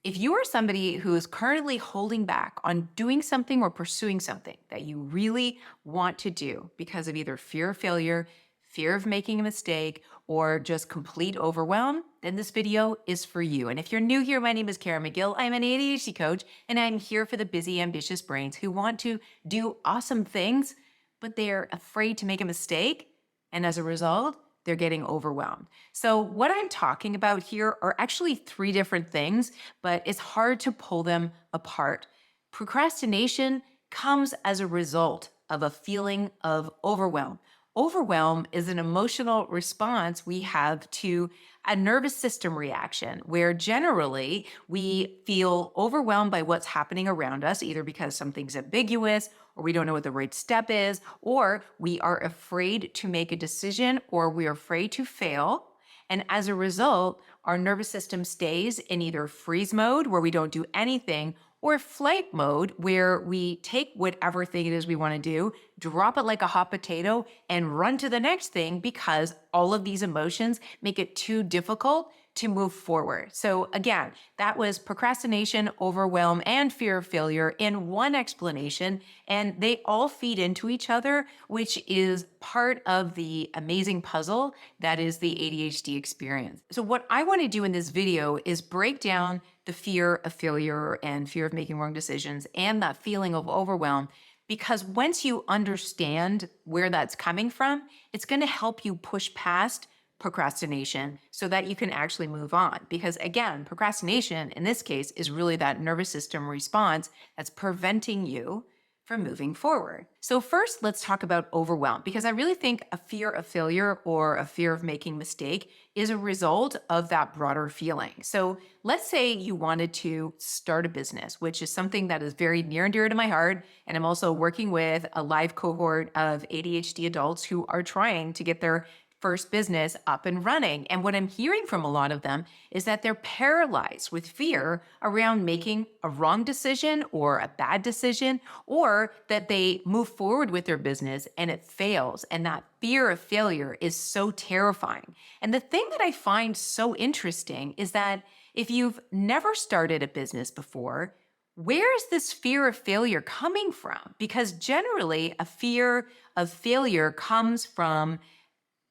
If you are somebody who is currently holding back on doing something or pursuing something that you really want to do because of either fear of failure, fear of making a mistake, or just complete overwhelm, then this video is for you. And if you're new here, my name is Kara McGill. I'm an ADHD coach, and I'm here for the busy, ambitious brains who want to do awesome things, but they're afraid to make a mistake. And as a result, they're getting overwhelmed. So, what I'm talking about here are actually three different things, but it's hard to pull them apart. Procrastination comes as a result of a feeling of overwhelm. Overwhelm is an emotional response we have to a nervous system reaction where generally we feel overwhelmed by what's happening around us, either because something's ambiguous or we don't know what the right step is, or we are afraid to make a decision or we're afraid to fail. And as a result, our nervous system stays in either freeze mode where we don't do anything or flight mode where we take whatever thing it is we want to do, drop it like a hot potato, and run to the next thing because all of these emotions make it too difficult to move forward. So again, that was procrastination, overwhelm, and fear of failure in one explanation, and they all feed into each other, which is part of the amazing puzzle that is the ADHD experience. So what I want to do in this video is break down the fear of failure and fear of making wrong decisions and that feeling of overwhelm. Because once you understand where that's coming from, it's going to help you push past procrastination so that you can actually move on. Because again, procrastination in this case is really that nervous system response that's preventing you from moving forward. So first, let's talk about overwhelm, because I really think a fear of failure or a fear of making mistake is a result of that broader feeling. So let's say you wanted to start a business, which is something that is very near and dear to my heart. And I'm also working with a live cohort of ADHD adults who are trying to get their first business up and running. And what I'm hearing from a lot of them is that they're paralyzed with fear around making a wrong decision or a bad decision, or that they move forward with their business and it fails. And that fear of failure is so terrifying. And the thing that I find so interesting is that if you've never started a business before, where is this fear of failure coming from? Because generally, a fear of failure comes from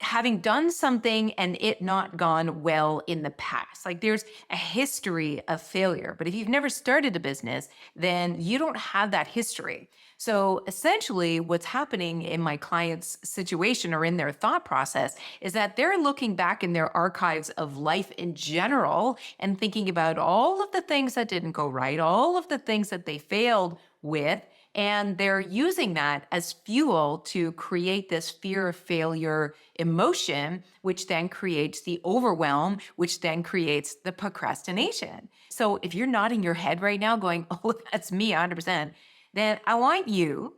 having done something and it not gone well in the past. Like there's a history of failure. But if you've never started a business, then you don't have that history. So essentially, what's happening in my client's situation or in their thought process is that they're looking back in their archives of life in general and thinking about all of the things that didn't go right, all of the things that they failed with. And they're using that as fuel to create this fear of failure emotion, which then creates the overwhelm, which then creates the procrastination. So if you're nodding your head right now going, oh, that's me 100%, then I want you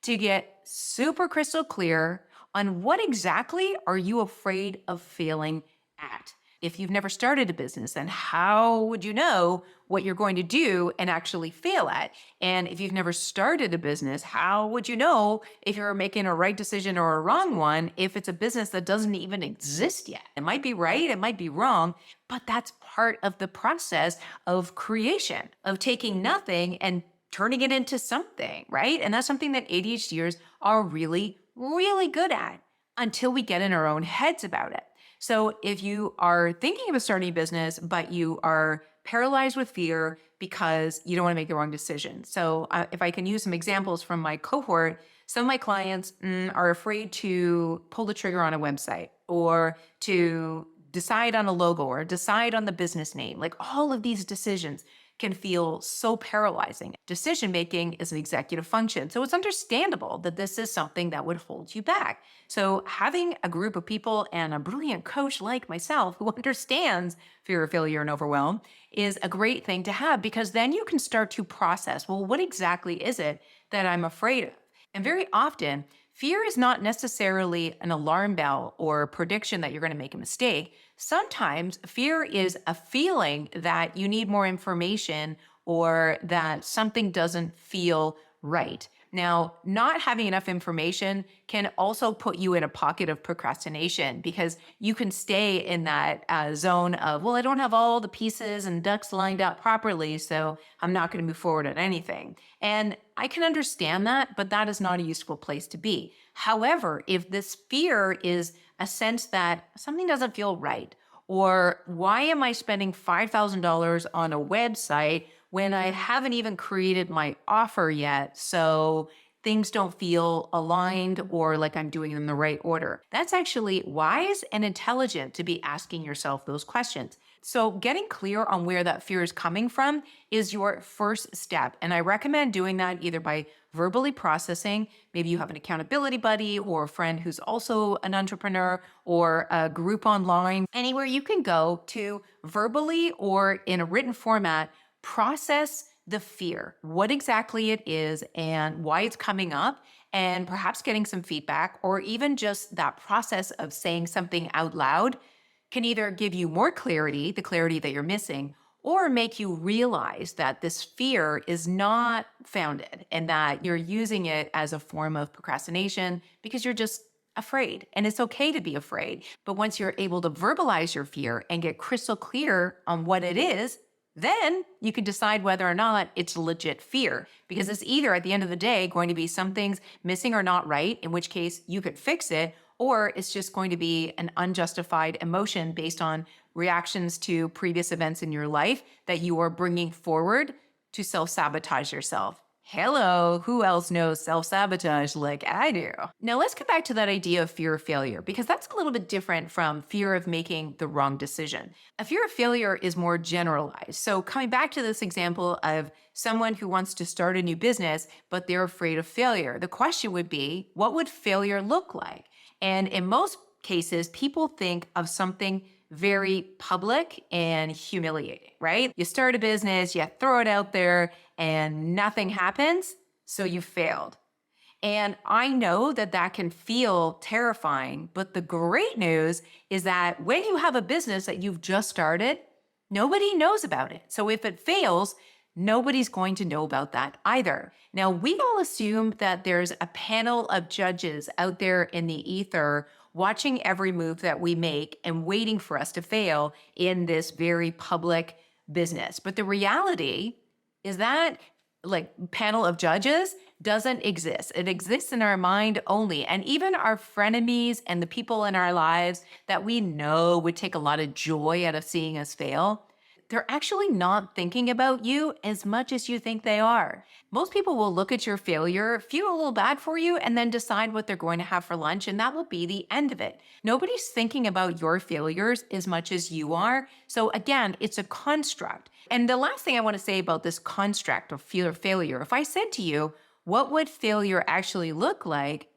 to get super crystal clear on what exactly are you afraid of failing at. If you've never started a business, then how would you know what you're going to do and actually fail at? And if you've never started a business, how would you know if you're making a right decision or a wrong one if it's a business that doesn't even exist yet? It might be right, it might be wrong, but that's part of the process of creation, of taking nothing and turning it into something, right? And that's something that ADHDers are really, really good at until we get in our own heads about it. So if you are thinking of starting a business, but you are paralyzed with fear because you don't want to make the wrong decision. So if I can use some examples from my cohort, some of my clients are afraid to pull the trigger on a website or to decide on a logo or decide on the business name. Like all of these decisions can feel so paralyzing. Decision making is an executive function. So it's understandable that this is something that would hold you back. So having a group of people and a brilliant coach like myself who understands fear of failure and overwhelm is a great thing to have, because then you can start to process, well, what exactly is it that I'm afraid of? And very often, fear is not necessarily an alarm bell or a prediction that you're going to make a mistake. Sometimes fear is a feeling that you need more information or that something doesn't feel right. Now, not having enough information can also put you in a pocket of procrastination because you can stay in that zone of, well, I don't have all the pieces and ducks lined up properly, so I'm not going to move forward on anything. And I can understand that, but that is not a useful place to be. However, if this fear is a sense that something doesn't feel right, or why am I spending $5,000 on a website when I haven't even created my offer yet? So things don't feel aligned or like I'm doing them in the right order. That's actually wise and intelligent to be asking yourself those questions. So getting clear on where that fear is coming from is your first step. And I recommend doing that either by verbally processing. Maybe you have an accountability buddy or a friend who's also an entrepreneur or a group online, anywhere you can go to verbally or in a written format, process the fear, what exactly it is and why it's coming up, and perhaps getting some feedback, or even just that process of saying something out loud can either give you more clarity, the clarity that you're missing, or make you realize that this fear is not founded and that you're using it as a form of procrastination because you're just afraid. And it's okay to be afraid. But once you're able to verbalize your fear and get crystal clear on what it is, then you can decide whether or not it's legit fear, because it's either at the end of the day going to be some things missing or not right, in which case you could fix it, or it's just going to be an unjustified emotion based on reactions to previous events in your life that you are bringing forward to self-sabotage yourself. Hello, who else knows self-sabotage like I do? Now let's get back to that idea of fear of failure, because that's a little bit different from fear of making the wrong decision. A fear of failure is more generalized. So coming back to this example of someone who wants to start a new business, but they're afraid of failure, the question would be, what would failure look like? And in most cases, people think of something very public and humiliating, right? You start a business, you throw it out there, and nothing happens, so you failed. And I know that that can feel terrifying, but the great news is that when you have a business that you've just started, nobody knows about it. So if it fails, nobody's going to know about that either. Now, we all assume that there's a panel of judges out there in the ether watching every move that we make and waiting for us to fail in this very public business. But the reality is that panel of judges doesn't exist. It exists in our mind only. And even our frenemies and the people in our lives that we know would take a lot of joy out of seeing us fail, they're actually not thinking about you as much as you think they are. Most people will look at your failure, feel a little bad for you, and then decide what they're going to have for lunch, and that will be the end of it. Nobody's thinking about your failures as much as you are. So again, it's a construct. And the last thing I want to say about this construct of fear of failure, if I said to you, what would failure actually look like?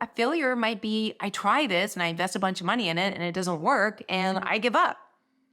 A failure might be, I try this and I invest a bunch of money in it and it doesn't work and I give up.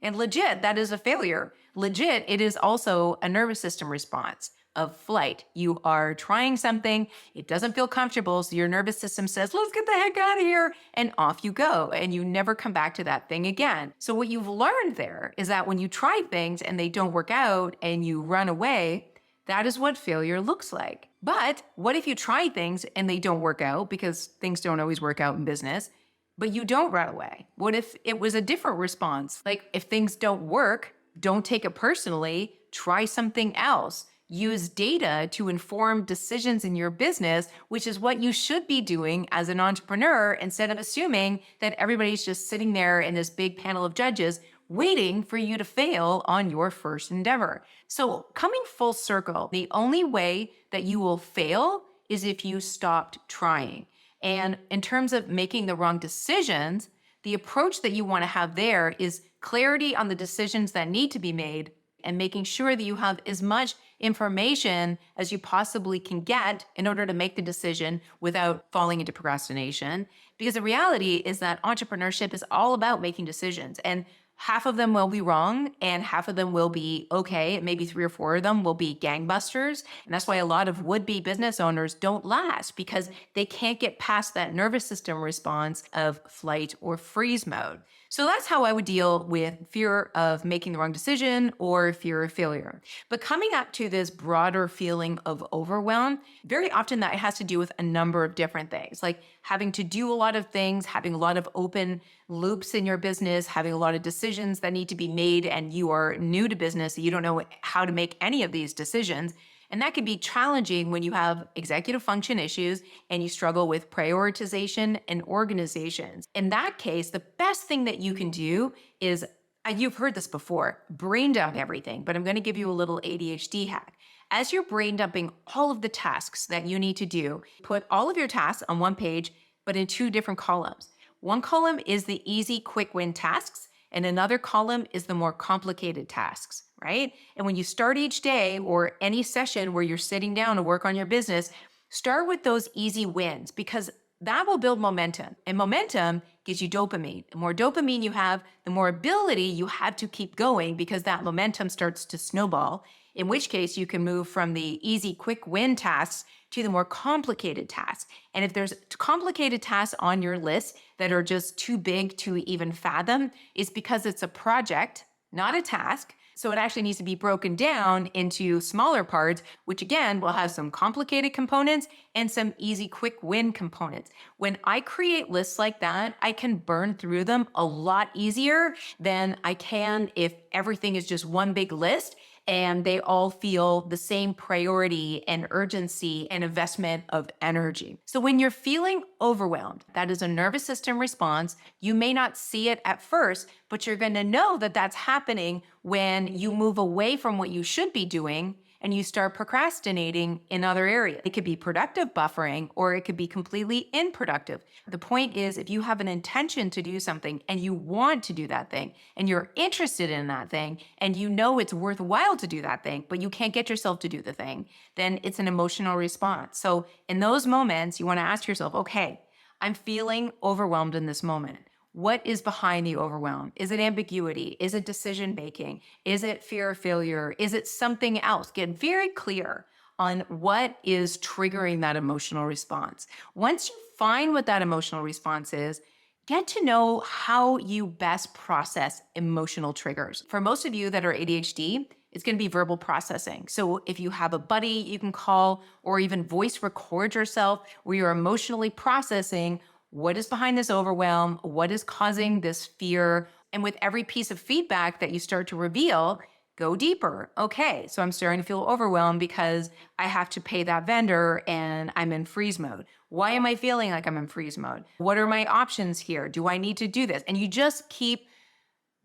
And legit, that is a failure. Legit, it is also a nervous system response of flight. You are trying something, it doesn't feel comfortable, so your nervous system says, let's get the heck out of here, and off you go, and you never come back to that thing again. So what you've learned there is that when you try things and they don't work out and you run away, that is what failure looks like. But what if you try things and they don't work out, because things don't always work out in business, but you don't run away? What if it was a different response? Like, if things don't work, don't take it personally, try something else. Use data to inform decisions in your business, which is what you should be doing as an entrepreneur, instead of assuming that everybody's just sitting there in this big panel of judges waiting for you to fail on your first endeavor. So coming full circle, the only way that you will fail is if you stopped trying. And in terms of making the wrong decisions, the approach that you want to have there is clarity on the decisions that need to be made and making sure that you have as much information as you possibly can get in order to make the decision without falling into procrastination. Because the reality is that entrepreneurship is all about making decisions, and half of them will be wrong and half of them will be okay. Maybe 3 or 4 of them will be gangbusters. And that's why a lot of would-be business owners don't last, because they can't get past that nervous system response of flight or freeze mode. So that's how I would deal with fear of making the wrong decision or fear of failure. But coming up to this broader feeling of overwhelm, very often that has to do with a number of different things, like having to do a lot of things, having a lot of open loops in your business, having a lot of decisions that need to be made, and you are new to business, you don't know how to make any of these decisions. And that can be challenging when you have executive function issues and you struggle with prioritization and organizations. In that case, the best thing that you can do is, and you've heard this before, brain dump everything, but I'm going to give you a little ADHD hack. As you're brain dumping all of the tasks that you need to do, put all of your tasks on one page, but in two different columns. One column is the easy, quick win tasks, and another column is the more complicated tasks, right? And when you start each day or any session where you're sitting down to work on your business, start with those easy wins because that will build momentum. And momentum gives you dopamine. The more dopamine you have, the more ability you have to keep going because that momentum starts to snowball. In which case, you can move from the easy, quick win tasks to the more complicated tasks. And if there's complicated tasks on your list that are just too big to even fathom, it's because it's a project, not a task. So it actually needs to be broken down into smaller parts, which again will have some complicated components and some easy, quick win components. When I create lists like that, I can burn through them a lot easier than I can if everything is just one big list and they all feel the same priority and urgency and investment of energy. So when you're feeling overwhelmed, that is a nervous system response. You may not see it at first, but you're going to know that that's happening when you move away from what you should be doing and you start procrastinating in other areas. It could be productive buffering or it could be completely unproductive. The point is, if you have an intention to do something and you want to do that thing and you're interested in that thing and you know it's worthwhile to do that thing, but you can't get yourself to do the thing, then it's an emotional response. So in those moments, you want to ask yourself, okay, I'm feeling overwhelmed in this moment. What is behind the overwhelm? Is it ambiguity? Is it decision making? Is it fear of failure? Is it something else? Get very clear on what is triggering that emotional response. Once you find what that emotional response is, get to know how you best process emotional triggers. For most of you that are ADHD, it's going to be verbal processing. So if you have a buddy you can call or even voice record yourself where you're emotionally processing what is behind this overwhelm, what is causing this fear. And with every piece of feedback that you start to reveal, go deeper. Okay, so I'm starting to feel overwhelmed because I have to pay that vendor and I'm in freeze mode. Why am I feeling like I'm in freeze mode? What are my options here? Do I need to do this? And you just keep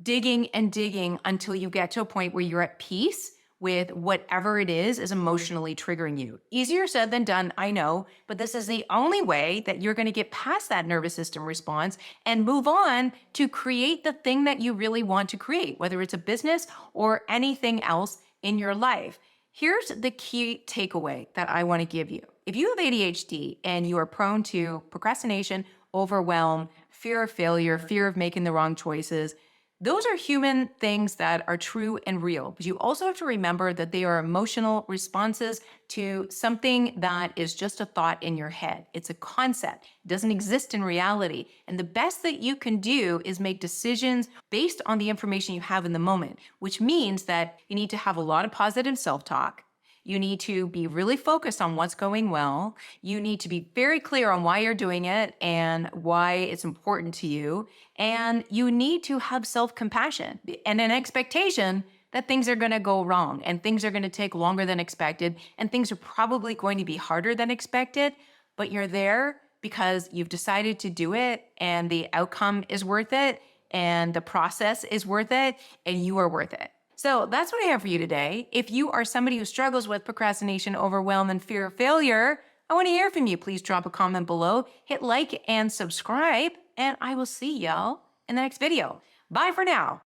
digging and digging until you get to a point where you're at peace with whatever it is emotionally triggering you. Easier said than done, I know, but this is the only way that you're going to get past that nervous system response and move on to create the thing that you really want to create, whether it's a business or anything else in your life. Here's the key takeaway that I want to give you. If you have ADHD and you are prone to procrastination, overwhelm, fear of failure, fear of making the wrong choices, those are human things that are true and real, but you also have to remember that they are emotional responses to something that is just a thought in your head. It's a concept. It doesn't exist in reality. And the best that you can do is make decisions based on the information you have in the moment, which means that you need to have a lot of positive self-talk. You need to be really focused on what's going well. You need to be very clear on why you're doing it and why it's important to you. And you need to have self-compassion and an expectation that things are going to go wrong and things are going to take longer than expected and things are probably going to be harder than expected, but you're there because you've decided to do it and the outcome is worth it and the process is worth it and you are worth it. So that's what I have for you today. If you are somebody who struggles with procrastination, overwhelm, and fear of failure, I want to hear from you. Please drop a comment below, hit like and subscribe, and I will see y'all in the next video. Bye for now.